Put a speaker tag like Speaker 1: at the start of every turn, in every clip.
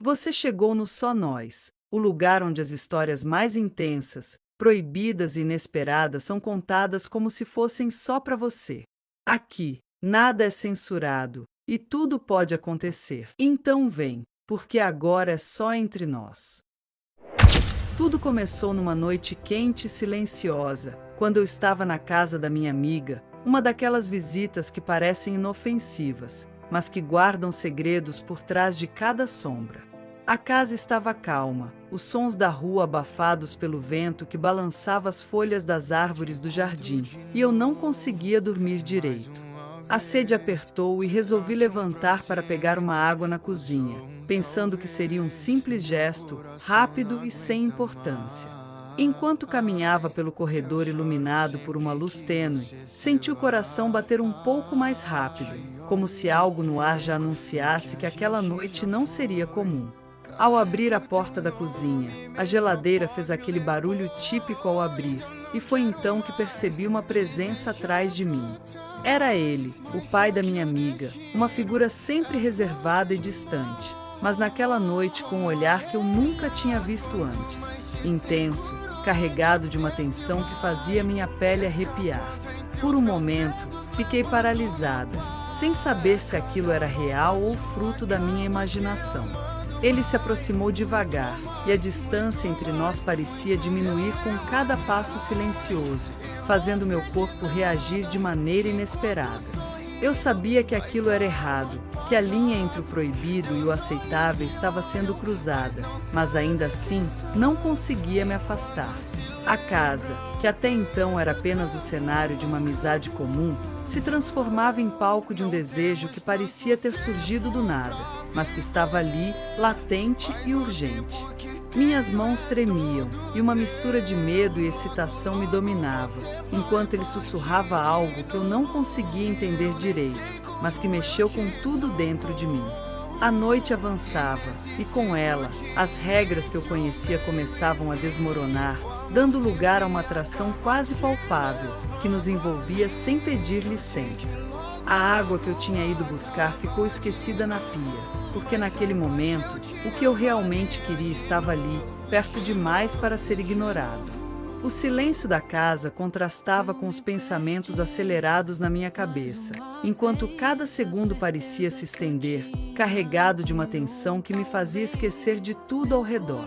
Speaker 1: Você chegou no Só Nós, o lugar onde as histórias mais intensas, proibidas e inesperadas são contadas como se fossem só para você. Aqui, nada é censurado e tudo pode acontecer. Então vem, porque agora é só entre nós. Tudo começou numa noite quente e silenciosa, quando eu estava na casa da minha amiga, uma daquelas visitas que parecem inofensivas, mas que guardam segredos por trás de cada sombra. A casa estava calma, os sons da rua abafados pelo vento que balançava as folhas das árvores do jardim, e eu não conseguia dormir direito. A sede apertou e resolvi levantar para pegar uma água na cozinha, pensando que seria um simples gesto, rápido e sem importância. Enquanto caminhava pelo corredor iluminado por uma luz tênue, senti o coração bater um pouco mais rápido, como se algo no ar já anunciasse que aquela noite não seria comum. Ao abrir a porta da cozinha, a geladeira fez aquele barulho típico ao abrir, e foi então que percebi uma presença atrás de mim. Era ele, o pai da minha amiga, uma figura sempre reservada e distante, mas naquela noite com um olhar que eu nunca tinha visto antes, intenso, carregado de uma tensão que fazia minha pele arrepiar. Por um momento, fiquei paralisada, sem saber se aquilo era real ou fruto da minha imaginação. Ele se aproximou devagar, e a distância entre nós parecia diminuir com cada passo silencioso, fazendo meu corpo reagir de maneira inesperada. Eu sabia que aquilo era errado, que a linha entre o proibido e o aceitável estava sendo cruzada, mas ainda assim não conseguia me afastar. A casa, que até então era apenas o cenário de uma amizade comum, se transformava em palco de um desejo que parecia ter surgido do nada, mas que estava ali, latente e urgente. Minhas mãos tremiam, e uma mistura de medo e excitação me dominava, enquanto ele sussurrava algo que eu não conseguia entender direito, mas que mexeu com tudo dentro de mim. A noite avançava, e com ela, as regras que eu conhecia começavam a desmoronar, dando lugar a uma atração quase palpável, que nos envolvia sem pedir licença. A água que eu tinha ido buscar ficou esquecida na pia, porque naquele momento, o que eu realmente queria estava ali, perto demais para ser ignorado. O silêncio da casa contrastava com os pensamentos acelerados na minha cabeça, enquanto cada segundo parecia se estender, carregado de uma tensão que me fazia esquecer de tudo ao redor.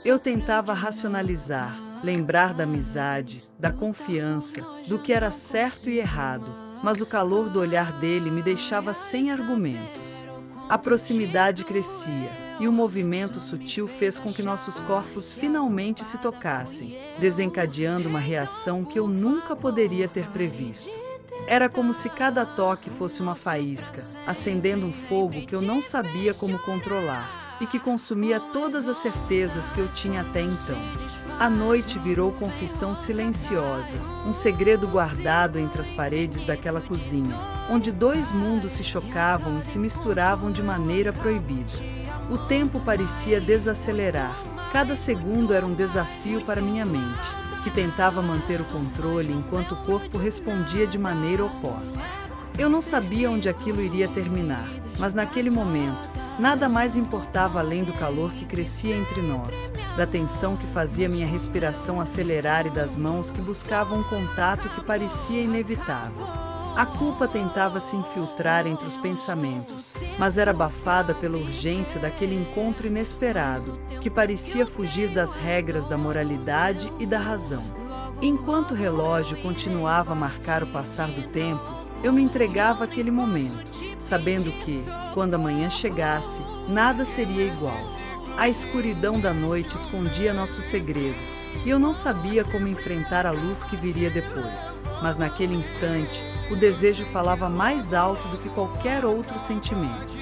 Speaker 1: Eu tentava racionalizar, lembrar da amizade, da confiança, do que era certo e errado, mas o calor do olhar dele me deixava sem argumentos. A proximidade crescia, e o movimento sutil fez com que nossos corpos finalmente se tocassem, desencadeando uma reação que eu nunca poderia ter previsto. Era como se cada toque fosse uma faísca, acendendo um fogo que eu não sabia como controlar, e que consumia todas as certezas que eu tinha até então. A noite virou confissão silenciosa, um segredo guardado entre as paredes daquela cozinha, onde dois mundos se chocavam e se misturavam de maneira proibida. O tempo parecia desacelerar, cada segundo era um desafio para minha mente, que tentava manter o controle enquanto o corpo respondia de maneira oposta. Eu não sabia onde aquilo iria terminar, mas naquele momento, nada mais importava além do calor que crescia entre nós, da tensão que fazia minha respiração acelerar e das mãos que buscavam um contato que parecia inevitável. A culpa tentava se infiltrar entre os pensamentos, mas era abafada pela urgência daquele encontro inesperado, que parecia fugir das regras da moralidade e da razão. Enquanto o relógio continuava a marcar o passar do tempo, eu me entregava àquele momento, sabendo que, quando a manhã chegasse, nada seria igual. A escuridão da noite escondia nossos segredos, e eu não sabia como enfrentar a luz que viria depois. Mas naquele instante, o desejo falava mais alto do que qualquer outro sentimento.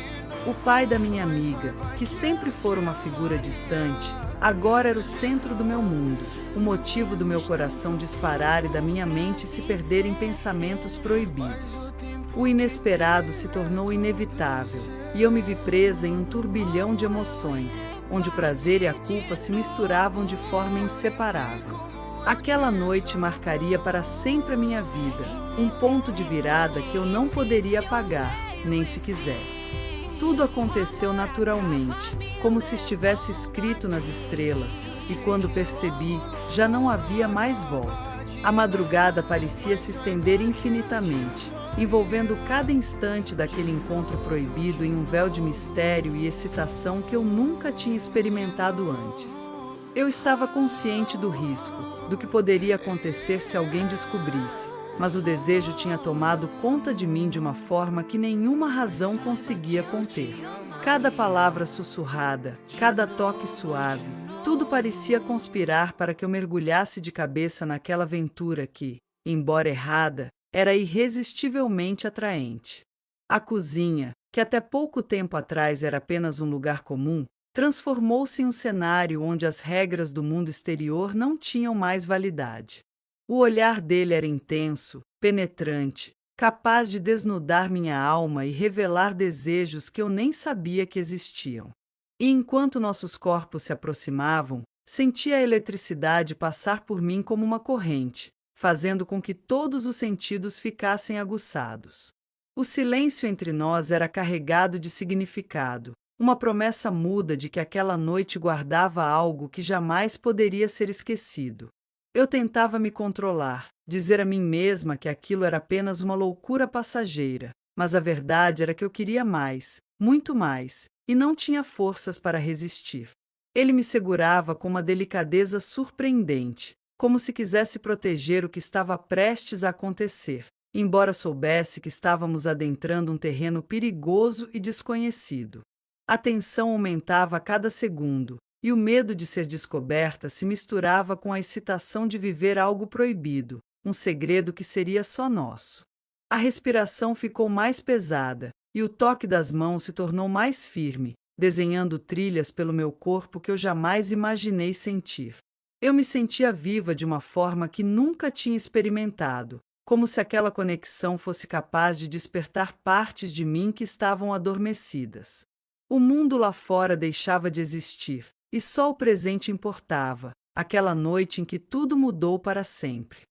Speaker 1: O pai da minha amiga, que sempre fora uma figura distante, agora era o centro do meu mundo, o motivo do meu coração disparar e da minha mente se perder em pensamentos proibidos. O inesperado se tornou inevitável, e eu me vi presa em um turbilhão de emoções, onde o prazer e a culpa se misturavam de forma inseparável. Aquela noite marcaria para sempre a minha vida, um ponto de virada que eu não poderia apagar, nem se quisesse. Tudo aconteceu naturalmente, como se estivesse escrito nas estrelas, e quando percebi, já não havia mais volta. A madrugada parecia se estender infinitamente, envolvendo cada instante daquele encontro proibido em um véu de mistério e excitação que eu nunca tinha experimentado antes. Eu estava consciente do risco, do que poderia acontecer se alguém descobrisse, mas o desejo tinha tomado conta de mim de uma forma que nenhuma razão conseguia conter. Cada palavra sussurrada, cada toque suave, tudo parecia conspirar para que eu mergulhasse de cabeça naquela aventura que, embora errada, era irresistivelmente atraente. A cozinha, que até pouco tempo atrás era apenas um lugar comum, transformou-se em um cenário onde as regras do mundo exterior não tinham mais validade. O olhar dele era intenso, penetrante, capaz de desnudar minha alma e revelar desejos que eu nem sabia que existiam. E enquanto nossos corpos se aproximavam, sentia a eletricidade passar por mim como uma corrente, fazendo com que todos os sentidos ficassem aguçados. O silêncio entre nós era carregado de significado, uma promessa muda de que aquela noite guardava algo que jamais poderia ser esquecido. Eu tentava me controlar, dizer a mim mesma que aquilo era apenas uma loucura passageira, mas a verdade era que eu queria mais, muito mais, e não tinha forças para resistir. Ele me segurava com uma delicadeza surpreendente, como se quisesse proteger o que estava prestes a acontecer, embora soubesse que estávamos adentrando um terreno perigoso e desconhecido. A tensão aumentava a cada segundo, e o medo de ser descoberta se misturava com a excitação de viver algo proibido, um segredo que seria só nosso. A respiração ficou mais pesada, e o toque das mãos se tornou mais firme, desenhando trilhas pelo meu corpo que eu jamais imaginei sentir. Eu me sentia viva de uma forma que nunca tinha experimentado, como se aquela conexão fosse capaz de despertar partes de mim que estavam adormecidas. O mundo lá fora deixava de existir, e só o presente importava, aquela noite em que tudo mudou para sempre.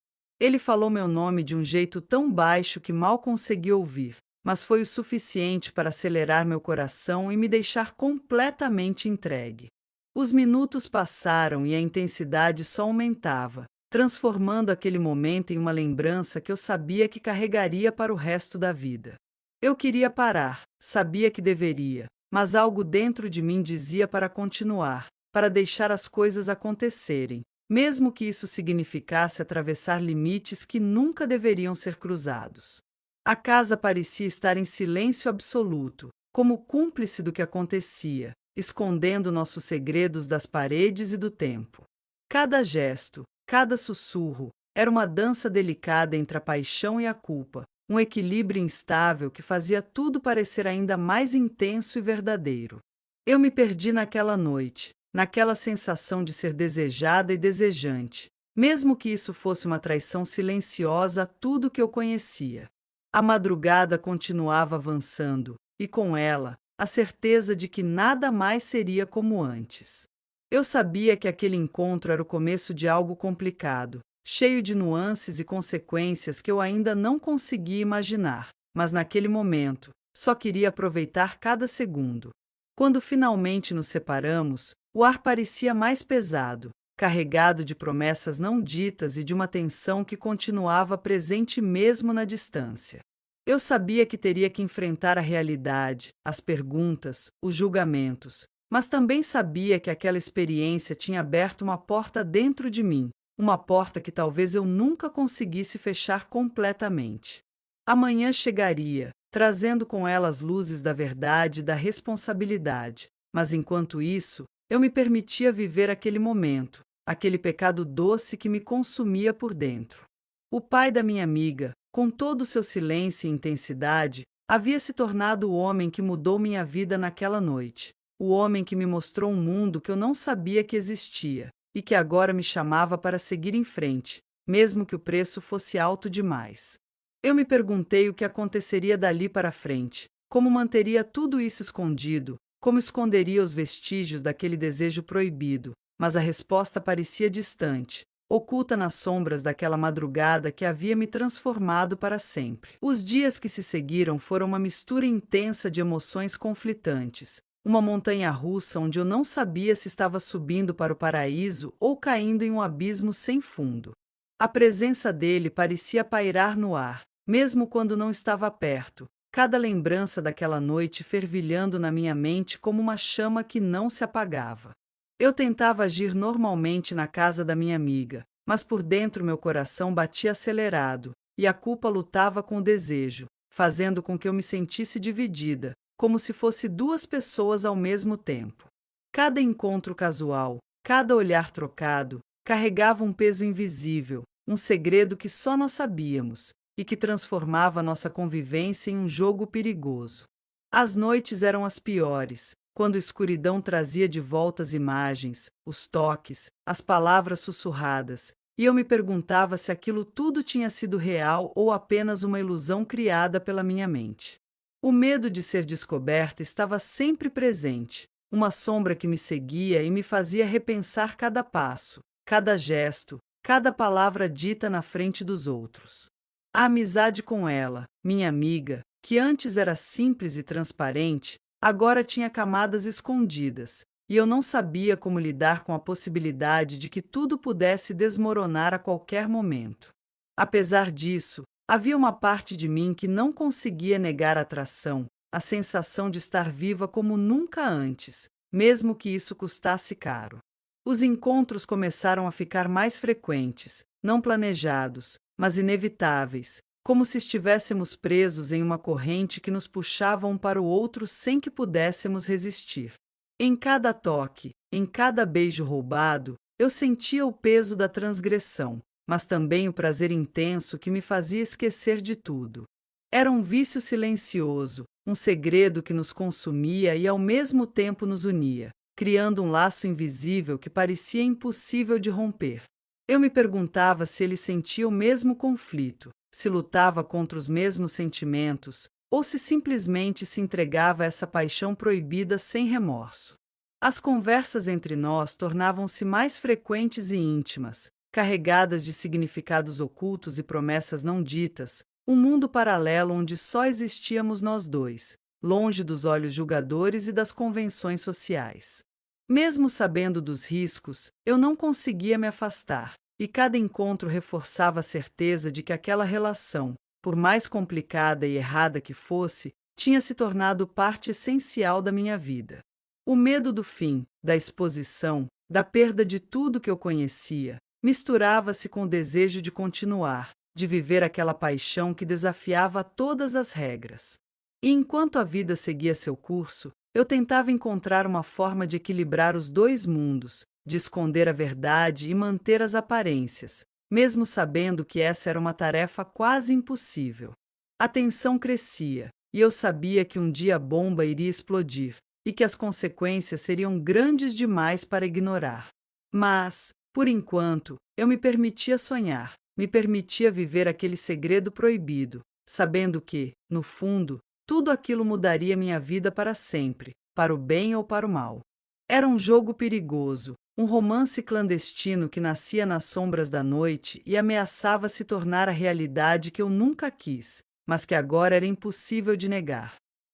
Speaker 1: Ele falou meu nome de um jeito tão baixo que mal consegui ouvir, mas foi o suficiente para acelerar meu coração e me deixar completamente entregue. Os minutos passaram e a intensidade só aumentava, transformando aquele momento em uma lembrança que eu sabia que carregaria para o resto da vida. Eu queria parar, sabia que deveria, mas algo dentro de mim dizia para continuar, para deixar as coisas acontecerem, mesmo que isso significasse atravessar limites que nunca deveriam ser cruzados. A casa parecia estar em silêncio absoluto, como cúmplice do que acontecia, escondendo nossos segredos das paredes e do tempo. Cada gesto, cada sussurro, era uma dança delicada entre a paixão e a culpa, um equilíbrio instável que fazia tudo parecer ainda mais intenso e verdadeiro. Eu me perdi naquela noite, naquela sensação de ser desejada e desejante, mesmo que isso fosse uma traição silenciosa a tudo que eu conhecia. A madrugada continuava avançando, e com ela, a certeza de que nada mais seria como antes. Eu sabia que aquele encontro era o começo de algo complicado, cheio de nuances e consequências que eu ainda não conseguia imaginar, mas naquele momento, só queria aproveitar cada segundo. Quando finalmente nos separamos, o ar parecia mais pesado, carregado de promessas não ditas e de uma tensão que continuava presente mesmo na distância. Eu sabia que teria que enfrentar a realidade, as perguntas, os julgamentos, mas também sabia que aquela experiência tinha aberto uma porta dentro de mim, uma porta que talvez eu nunca conseguisse fechar completamente. A manhã chegaria, trazendo com ela as luzes da verdade e da responsabilidade, mas enquanto isso, eu me permitia viver aquele momento, aquele pecado doce que me consumia por dentro. O pai da minha amiga, com todo o seu silêncio e intensidade, havia se tornado o homem que mudou minha vida naquela noite, o homem que me mostrou um mundo que eu não sabia que existia, e que agora me chamava para seguir em frente, mesmo que o preço fosse alto demais. Eu me perguntei o que aconteceria dali para frente, como manteria tudo isso escondido, como esconderia os vestígios daquele desejo proibido, mas a resposta parecia distante, oculta nas sombras daquela madrugada que havia me transformado para sempre. Os dias que se seguiram foram uma mistura intensa de emoções conflitantes, uma montanha-russa onde eu não sabia se estava subindo para o paraíso ou caindo em um abismo sem fundo. A presença dele parecia pairar no ar, mesmo quando não estava perto, cada lembrança daquela noite fervilhando na minha mente como uma chama que não se apagava. Eu tentava agir normalmente na casa da minha amiga, mas por dentro meu coração batia acelerado, e a culpa lutava com o desejo, fazendo com que eu me sentisse dividida, como se fosse duas pessoas ao mesmo tempo. Cada encontro casual, cada olhar trocado, carregava um peso invisível, um segredo que só nós sabíamos, e que transformava nossa convivência em um jogo perigoso. As noites eram as piores, quando a escuridão trazia de volta as imagens, os toques, as palavras sussurradas, e eu me perguntava se aquilo tudo tinha sido real ou apenas uma ilusão criada pela minha mente. O medo de ser descoberta estava sempre presente, uma sombra que me seguia e me fazia repensar cada passo, cada gesto, cada palavra dita na frente dos outros. A amizade com ela, minha amiga, que antes era simples e transparente, agora tinha camadas escondidas, e eu não sabia como lidar com a possibilidade de que tudo pudesse desmoronar a qualquer momento. Apesar disso, havia uma parte de mim que não conseguia negar a atração, a sensação de estar viva como nunca antes, mesmo que isso custasse caro. Os encontros começaram a ficar mais frequentes, não planejados, mas inevitáveis, como se estivéssemos presos em uma corrente que nos puxava um para o outro sem que pudéssemos resistir. Em cada toque, em cada beijo roubado, eu sentia o peso da transgressão, mas também o prazer intenso que me fazia esquecer de tudo. Era um vício silencioso, um segredo que nos consumia e ao mesmo tempo nos unia, criando um laço invisível que parecia impossível de romper. Eu me perguntava se ele sentia o mesmo conflito, se lutava contra os mesmos sentimentos, ou se simplesmente se entregava a essa paixão proibida sem remorso. As conversas entre nós tornavam-se mais frequentes e íntimas, carregadas de significados ocultos e promessas não ditas, um mundo paralelo onde só existíamos nós dois, longe dos olhos julgadores e das convenções sociais. Mesmo sabendo dos riscos, eu não conseguia me afastar, e cada encontro reforçava a certeza de que aquela relação, por mais complicada e errada que fosse, tinha se tornado parte essencial da minha vida. O medo do fim, da exposição, da perda de tudo que eu conhecia, misturava-se com o desejo de continuar, de viver aquela paixão que desafiava todas as regras. E enquanto a vida seguia seu curso, eu tentava encontrar uma forma de equilibrar os dois mundos, de esconder a verdade e manter as aparências, mesmo sabendo que essa era uma tarefa quase impossível. A tensão crescia, e eu sabia que um dia a bomba iria explodir, e que as consequências seriam grandes demais para ignorar. Mas, por enquanto, eu me permitia sonhar, me permitia viver aquele segredo proibido, sabendo que, no fundo, tudo aquilo mudaria minha vida para sempre, para o bem ou para o mal. Era um jogo perigoso, um romance clandestino que nascia nas sombras da noite e ameaçava se tornar a realidade que eu nunca quis, mas que agora era impossível de negar.